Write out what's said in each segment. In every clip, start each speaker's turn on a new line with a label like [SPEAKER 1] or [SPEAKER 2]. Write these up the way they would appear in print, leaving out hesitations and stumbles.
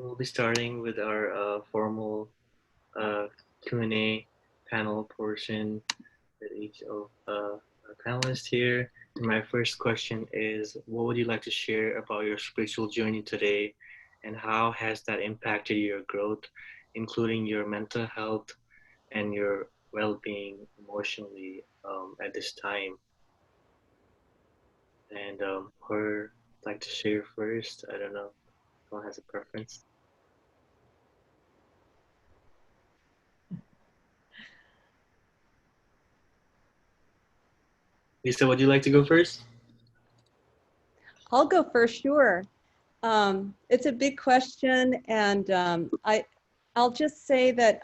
[SPEAKER 1] We'll be starting with our formal uh, Q&A panel portion with each of our panelists here. And my first question is, what would you like to share about your spiritual journey today, and how has that impacted your growth, including your mental health and your well-being emotionally at this time? And who'd like to share first? I don't know. Someone has a preference? Lisa, would you like to go first?
[SPEAKER 2] I'll go first, sure. It's a big question, and I'll just say that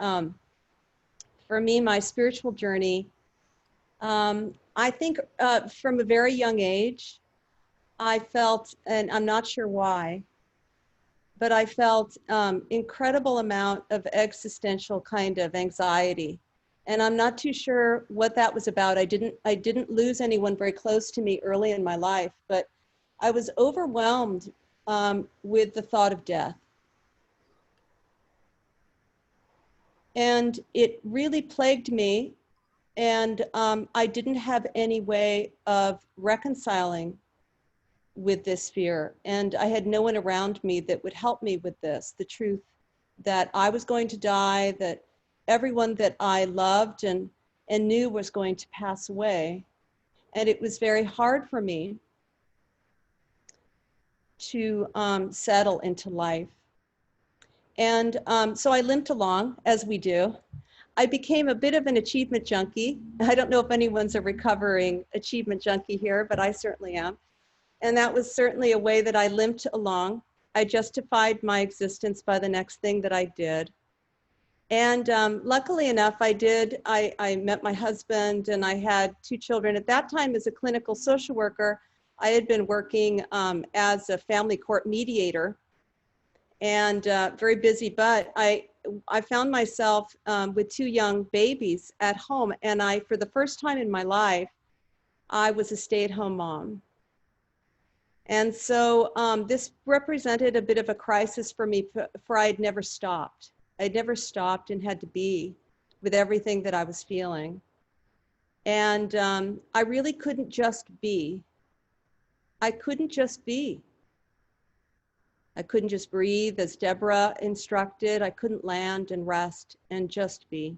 [SPEAKER 2] for me, my spiritual journey, I think from a very young age, I felt, and I'm not sure why, but I felt incredible amount of existential kind of anxiety. And I'm not too sure what that was about. I didn't lose anyone very close to me early in my life, but I was overwhelmed with the thought of death. And it really plagued me. And I didn't have any way of reconciling with this fear. And I had no one around me that would help me with this, the truth that I was going to die, that everyone that I loved and knew was going to pass away. And it was very hard for me to settle into life. And so I limped along, as we do. I became a bit of an achievement junkie. I don't know if anyone's a recovering achievement junkie here, but I certainly am. And that was certainly a way that I limped along. I justified my existence by the next thing that I did. And luckily enough, I met my husband and I had 2 children. At that time, as a clinical social worker, I had been working as a family court mediator and very busy, but I found myself with 2 young babies at home. And for the first time in my life, I was a stay-at-home mom. And so this represented a bit of a crisis for me, for I had never stopped. I'd never stopped and had to be with everything that I was feeling. And I really couldn't just be. I couldn't just be. I couldn't just breathe as Deborah instructed. I couldn't land and rest and just be.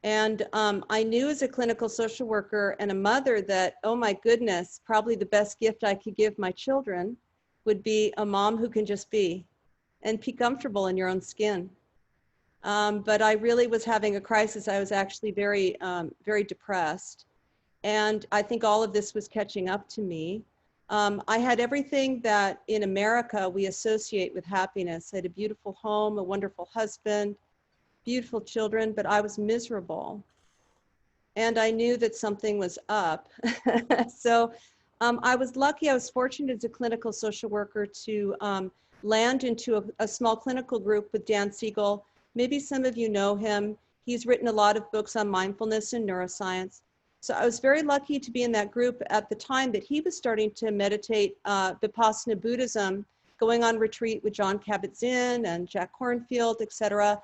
[SPEAKER 2] And I knew as a clinical social worker and a mother that, oh my goodness, probably the best gift I could give my children would be a mom who can just be and be comfortable in your own skin. But I really was having a crisis. I was actually very, very depressed. And I think all of this was catching up to me. I had everything that in America we associate with happiness. I had a beautiful home, a wonderful husband, beautiful children, but I was miserable. And I knew that something was up. So I was lucky, I was fortunate as a clinical social worker to land into a small clinical group with Dan Siegel. Maybe some of you know him. He's written a lot of books on mindfulness and neuroscience. So I was very lucky to be in that group at the time that he was starting to meditate Vipassana Buddhism, going on retreat with John Kabat-Zinn and Jack Kornfield, etc.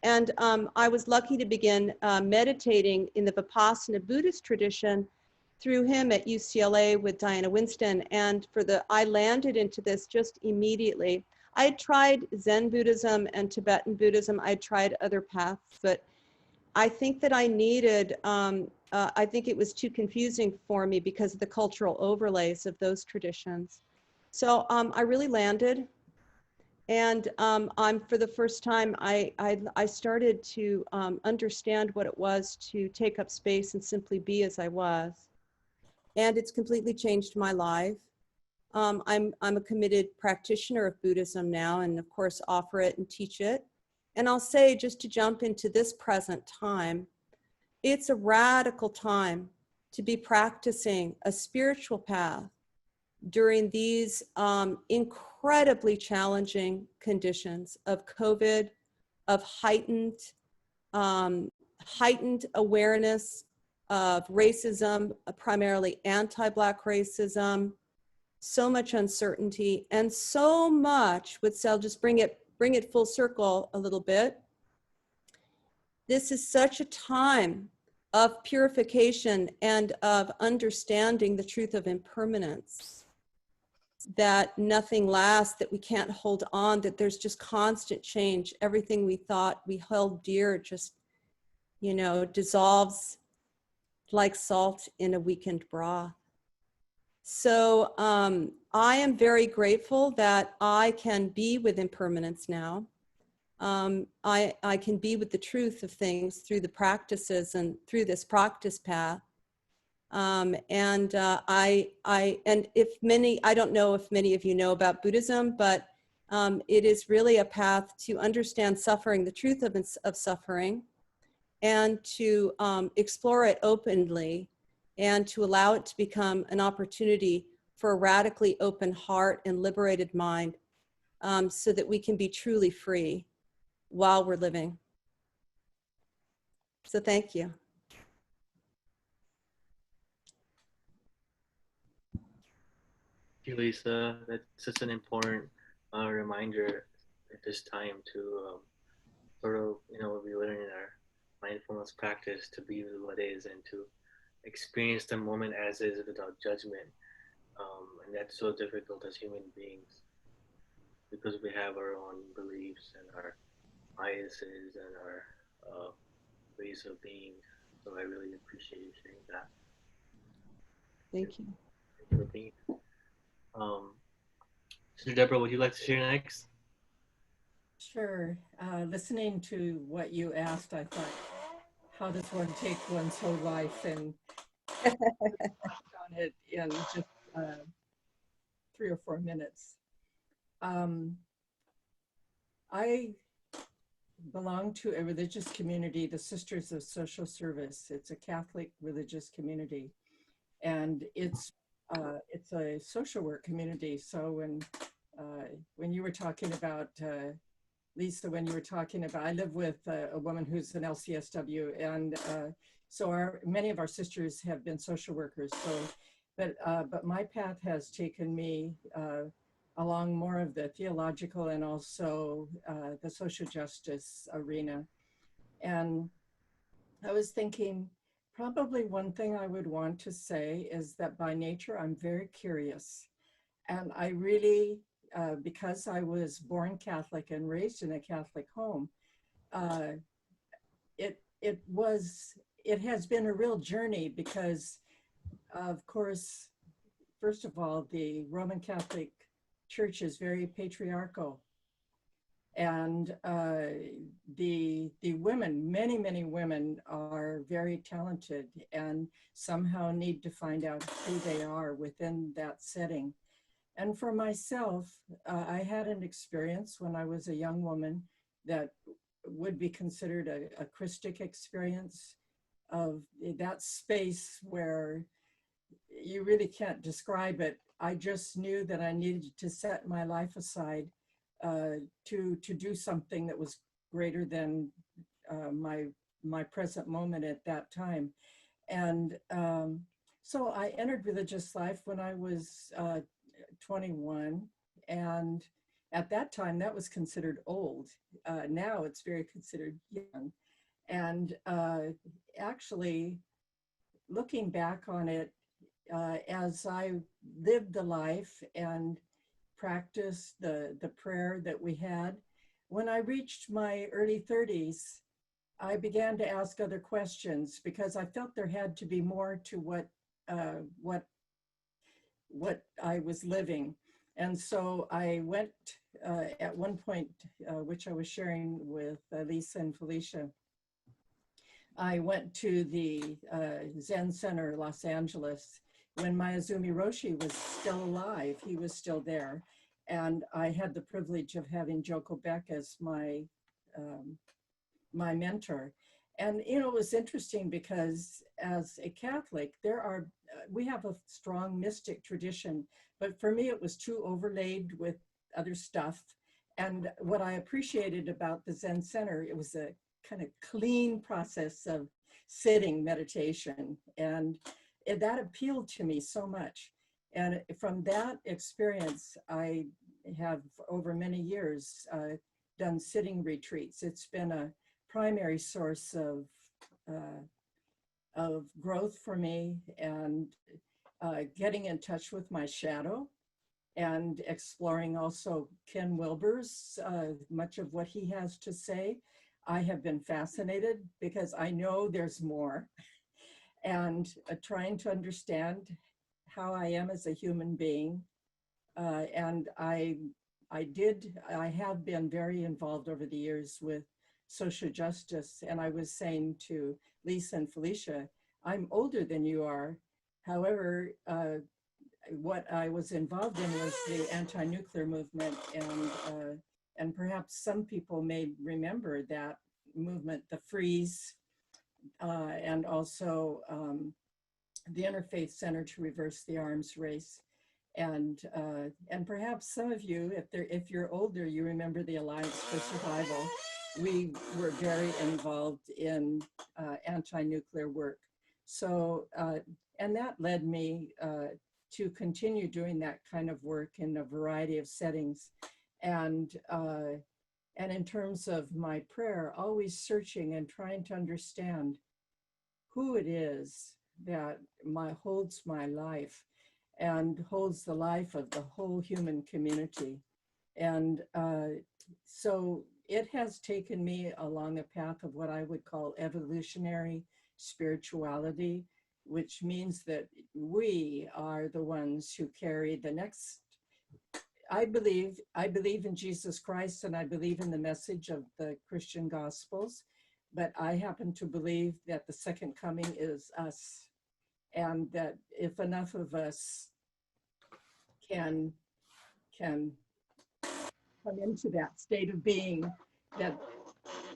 [SPEAKER 2] And I was lucky to begin meditating in the Vipassana Buddhist tradition through him at UCLA with Diana Winston. And I landed into this just immediately. I had tried Zen Buddhism and Tibetan Buddhism. I had tried other paths, but I think that I needed, I think it was too confusing for me because of the cultural overlays of those traditions. So I really landed. And for the first time, I started to understand what it was to take up space and simply be as I was. And it's completely changed my life. I'm a committed practitioner of Buddhism now, and of course offer it and teach it. And I'll say, just to jump into this present time, it's a radical time to be practicing a spiritual path during these incredibly challenging conditions of COVID, of heightened awareness of racism, primarily anti-Black racism, so much uncertainty, and so much I'll just bring it full circle a little bit. This is such a time of purification and of understanding the truth of impermanence, that nothing lasts, that we can't hold on, that there's just constant change. Everything we thought we held dear just, dissolves like salt in a weakened broth. So I am very grateful that I can be with impermanence now. I can be with the truth of things through the practices and through this practice path. I don't know if many of you know about Buddhism, but it is really a path to understand suffering, the truth of suffering, and to explore it openly, and to allow it to become an opportunity for a radically open heart and liberated mind, so that we can be truly free while we're living. So thank you.
[SPEAKER 1] Thank you, Lisa. That's such an important reminder at this time to sort of, we learn in our mindfulness practice to be with what is and to experience the moment as is without judgment. And that's so difficult as human beings because we have our own beliefs and our biases and our ways of being. So I really appreciate you sharing that.
[SPEAKER 2] Thank you.
[SPEAKER 1] Thank you for being here. Sister Deborah, would you like to share next?
[SPEAKER 3] Sure. Listening to what you asked, I thought, how does one take one's whole life and on it in just 3 or 4 minutes? I belong to a religious community, the Sisters of Social Service. It's a Catholic religious community, and it's a social work community. So when you were talking about Lisa, when you were talking about, I live with a woman who's an LCSW, and so many of our sisters have been social workers. So, but my path has taken me along more of the theological and also the social justice arena. And I was thinking, probably one thing I would want to say is that by nature, I'm very curious. And I really, because I was born Catholic and raised in a Catholic home, it has been a real journey because, of course, first of all, the Roman Catholic Church is very patriarchal. And the women, many women are very talented and somehow need to find out who they are within that setting. And for myself, I had an experience when I was a young woman that would be considered a Christic experience, of that space where you really can't describe it. I just knew that I needed to set my life aside to do something that was greater than my present moment at that time. And so I entered religious life when I was 21, and at that time that was considered old. Now it's very considered young. And actually, looking back on it, as I lived the life and practiced the prayer that we had, when I reached my early 30s, I began to ask other questions because I felt there had to be more to what I was living. And so I went at one point, which I was sharing with Lisa and Felicia, I went to the Zen Center, Los Angeles, when Mayazumi Roshi was still alive. He was still there. And I had the privilege of having Joko Beck as my mentor. And, it was interesting because as a Catholic, we have a strong mystic tradition, but for me, it was too overlaid with other stuff. And what I appreciated about the Zen Center, it was a kind of clean process of sitting meditation. And that appealed to me so much. And from that experience, I have over many years done sitting retreats. It's been a primary source of growth for me, and getting in touch with my shadow, and exploring also Ken Wilber's, much of what he has to say. I have been fascinated because I know there's more, and trying to understand how I am as a human being. And I have been very involved over the years with social justice. And I was saying to Lisa and Felicia, I'm older than you are. However, what I was involved in was the anti-nuclear movement, and perhaps some people may remember that movement, the Freeze, and also the Interfaith Center to Reverse the Arms Race. And perhaps some of you, if you're older, you remember the Alliance for Survival. We were very involved in anti-nuclear work. So, and that led me to continue doing that kind of work in a variety of settings. And in terms of my prayer, always searching and trying to understand who it is that holds my life and holds the life of the whole human community. And so it has taken me along a path of what I would call evolutionary spirituality, which means that we are the ones who carry the next. I believe in Jesus Christ, and I believe in the message of the Christian Gospels, but I happen to believe that the second coming is us, and that if enough of us can come into that state of being, that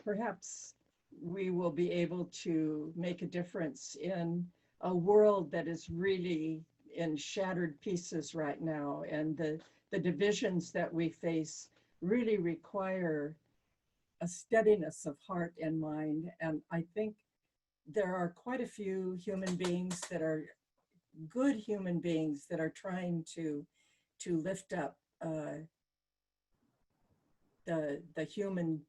[SPEAKER 3] perhaps we will be able to make a difference in a world that is really in shattered pieces right now. And the divisions that we face really require a steadiness of heart and mind. And I think there are quite a few human beings that are good human beings that are trying to lift up the human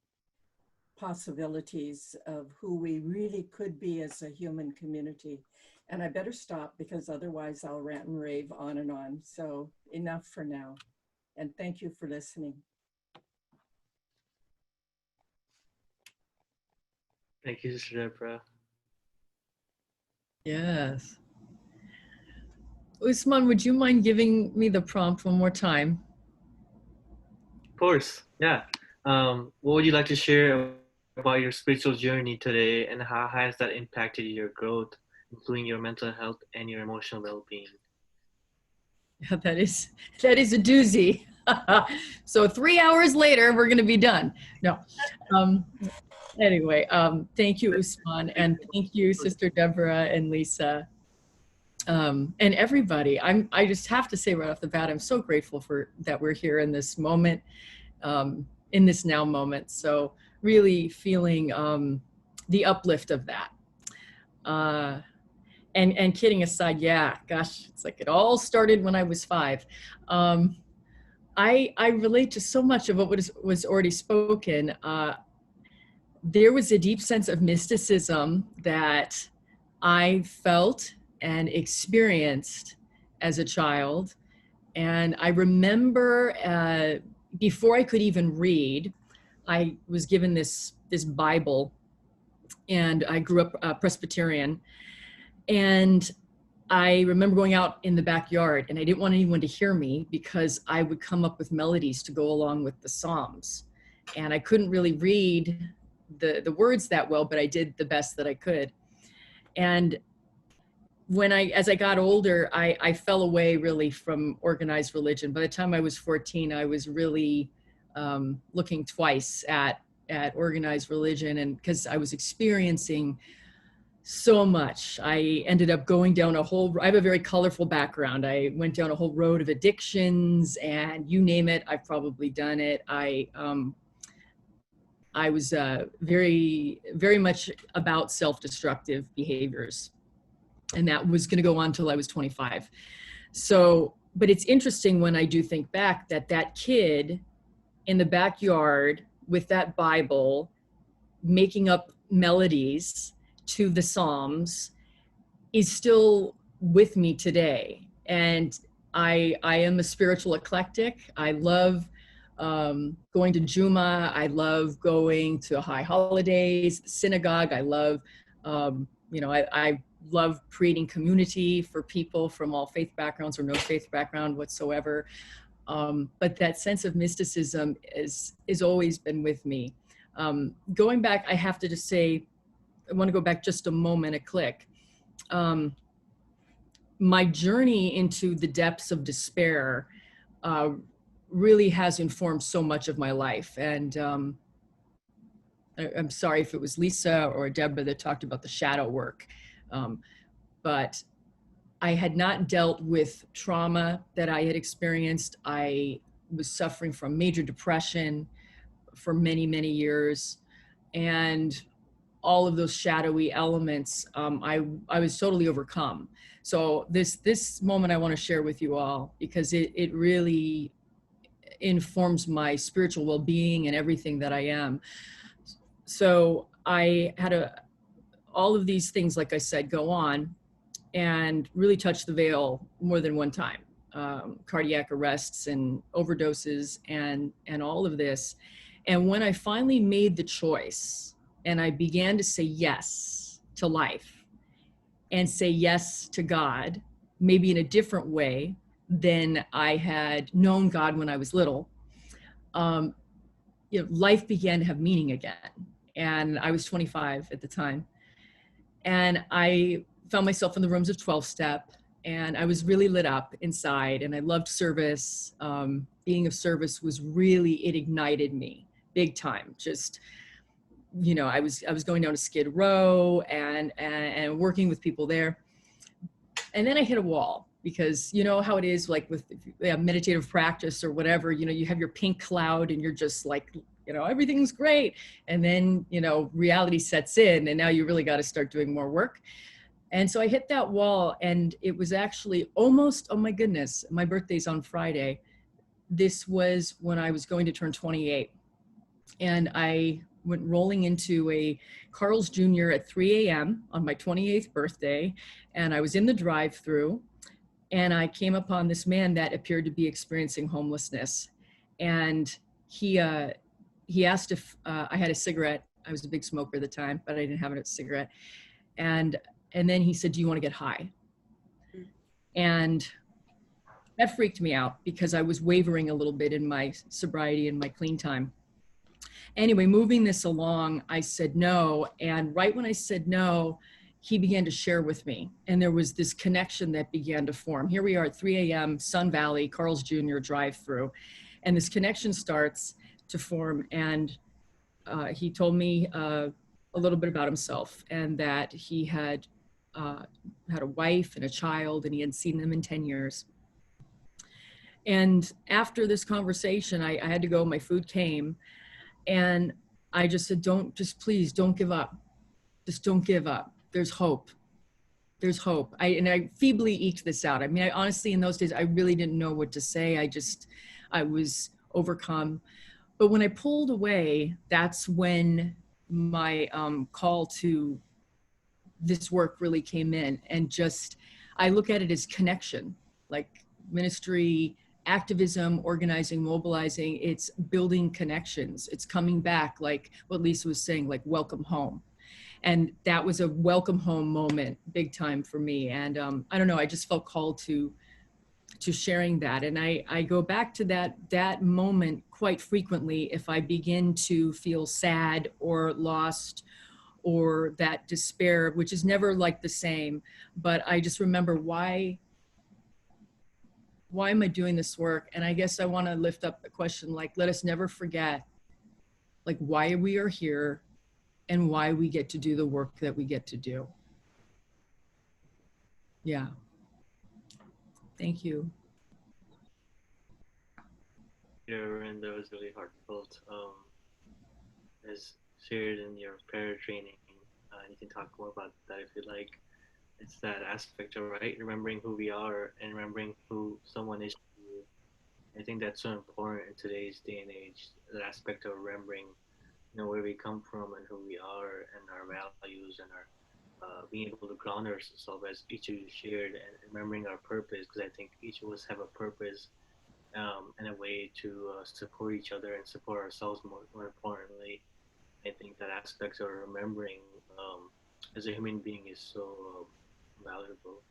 [SPEAKER 3] possibilities of who we really could be as a human community. And I better stop, because otherwise I'll rant and rave on and on. So enough for now. And thank you for listening.
[SPEAKER 1] Thank you, Sister Deborah.
[SPEAKER 4] Yes. Usman, would you mind giving me the prompt one more time?
[SPEAKER 1] Of course, yeah. What would you like to share about your spiritual journey today, and how has that impacted your growth, including your mental health and your emotional well-being?
[SPEAKER 4] Yeah, that is a doozy. So 3 hours later, we're going to be done. No. Anyway, thank you, Usman, and thank you, Sister Deborah and Lisa, and everybody. I just have to say right off the bat, I'm so grateful for that we're here in this moment, in this now moment. So really feeling the uplift of that. And kidding aside, yeah, gosh, it's like it all started when I was 5. I relate to so much of what was already spoken. There was a deep sense of mysticism that I felt and experienced as a child. And I remember before I could even read, I was given this Bible, and I grew up Presbyterian. And I remember going out in the backyard, and I didn't want anyone to hear me because I would come up with melodies to go along with the Psalms. And I couldn't really read the words that well, but I did the best that I could. And as I got older, I fell away really from organized religion. By the time I was 14, I was really looking twice at organized religion, and because I was experiencing so much. I ended up going down I have a very colorful background. I went down a whole road of addictions, and you name it, I've probably done it. I was very, very much about self-destructive behaviors. And that was going to go on till I was 25. So but it's interesting when I do think back that that kid in the backyard with that Bible, making up melodies to the Psalms, is still with me today. And I am a spiritual eclectic. I love going to Juma. I love going to high holidays, synagogue. I love, I love creating community for people from all faith backgrounds or no faith background whatsoever. But that sense of mysticism is always been with me. Going back, I have to just say, I want to go back just a moment, a click. My journey into the depths of despair really has informed so much of my life. And I'm sorry if it was Lisa or Deborah that talked about the shadow work, but I had not dealt with trauma that I had experienced. I was suffering from major depression for many, many years. And all of those shadowy elements, I was totally overcome. So this moment I want to share with you all, because it really informs my spiritual well-being and everything that I am. So I had all of these things, like I said, go on and really touch the veil more than one time. Cardiac arrests and overdoses and all of this. And when I finally made the choice and I began to say yes to life and say yes to God, maybe in a different way than I had known God when I was little, life began to have meaning again. And I was 25 at the time. And I found myself in the rooms of 12-step, and I was really lit up inside, and I loved service. Being of service was really, it ignited me big time. Just, I was going down to Skid Row and working with people there. And then I hit a wall, because you know how it is, like with meditative practice or whatever, you have your pink cloud and you're just like, everything's great. And then, reality sets in, and now you really got to start doing more work. And so I hit that wall, and it was actually almost, oh my goodness, my birthday's on Friday. This was when I was going to turn 28. And I went rolling into a Carl's Jr. at 3 a.m. on my 28th birthday. And I was in the drive-through, and I came upon this man that appeared to be experiencing homelessness. And he asked if I had a cigarette. I was a big smoker at the time, but I didn't have a cigarette. And then he said, "Do you want to get high?" And that freaked me out, because I was wavering a little bit in my sobriety and my clean time. Anyway, moving this along, I said no. And right when I said no, he began to share with me. And there was this connection that began to form. Here we are at 3 a.m., Sun Valley, Carl's Jr. drive-through. And this connection starts to form. And he told me a little bit about himself, and that he had a wife and a child, and he hadn't seen them in 10 years. And after this conversation, I had to go, my food came, and I just said, please don't give up. Just don't give up. There's hope. There's hope. I feebly eked this out. I mean, I honestly, in those days, I really didn't know what to say. I was overcome. But when I pulled away, that's when my call to this work really came in. And just, I look at it as connection, like ministry, activism, organizing, mobilizing. It's building connections. It's coming back, like what Lisa was saying, like welcome home. And that was a welcome home moment, big time for me. And I don't know, I just felt called to sharing that. And I go back to that moment quite frequently if I begin to feel sad or lost, or that despair, which is never like the same. But I just remember, why am I doing this work? And I guess I want to lift up the question, like, let us never forget, like, why we are here and why we get to do the work that we get to do. Yeah. Thank you.
[SPEAKER 1] Deborah, that was really heartfelt. As shared in your prayer training, you can talk more about that if you like. it's that aspect of, right, remembering who we are and remembering who someone is to you. I think that's so important in today's day and age. That aspect of remembering, where we come from and who we are and our values and our being able to ground ourselves as each of you shared and remembering our purpose, because I think each of us have a purpose and a way to support each other and support ourselves more importantly. I think that aspect of remembering as a human being is so valuable.